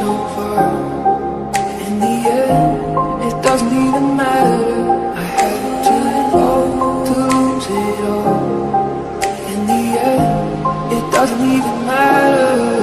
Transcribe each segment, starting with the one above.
so far. In the end, it doesn't even matter. I had to fall to lose it all. In the end, it doesn't even matter.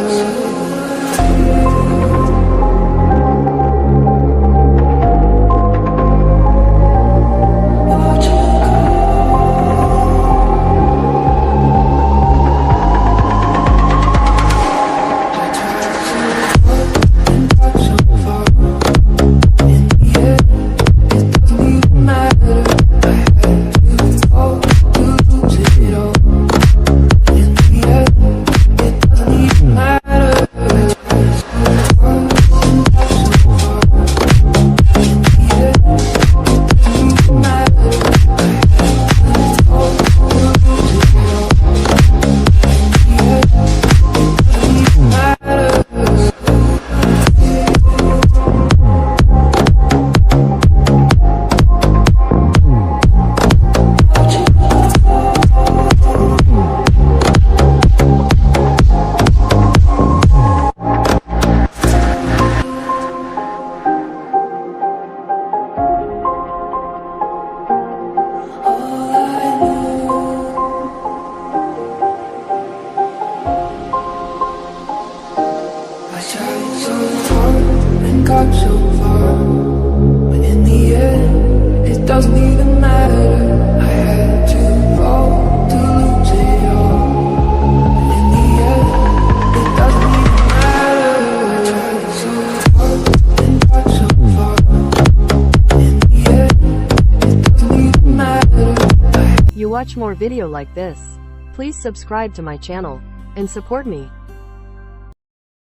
Got so far, but in the end, it doesn't even matter. I had to fall to lose it all. But in the end, it doesn't even matter. I tried so hard and got so far. In the end, it doesn't even matter. You watch more video like this, please subscribe to my channel and support me.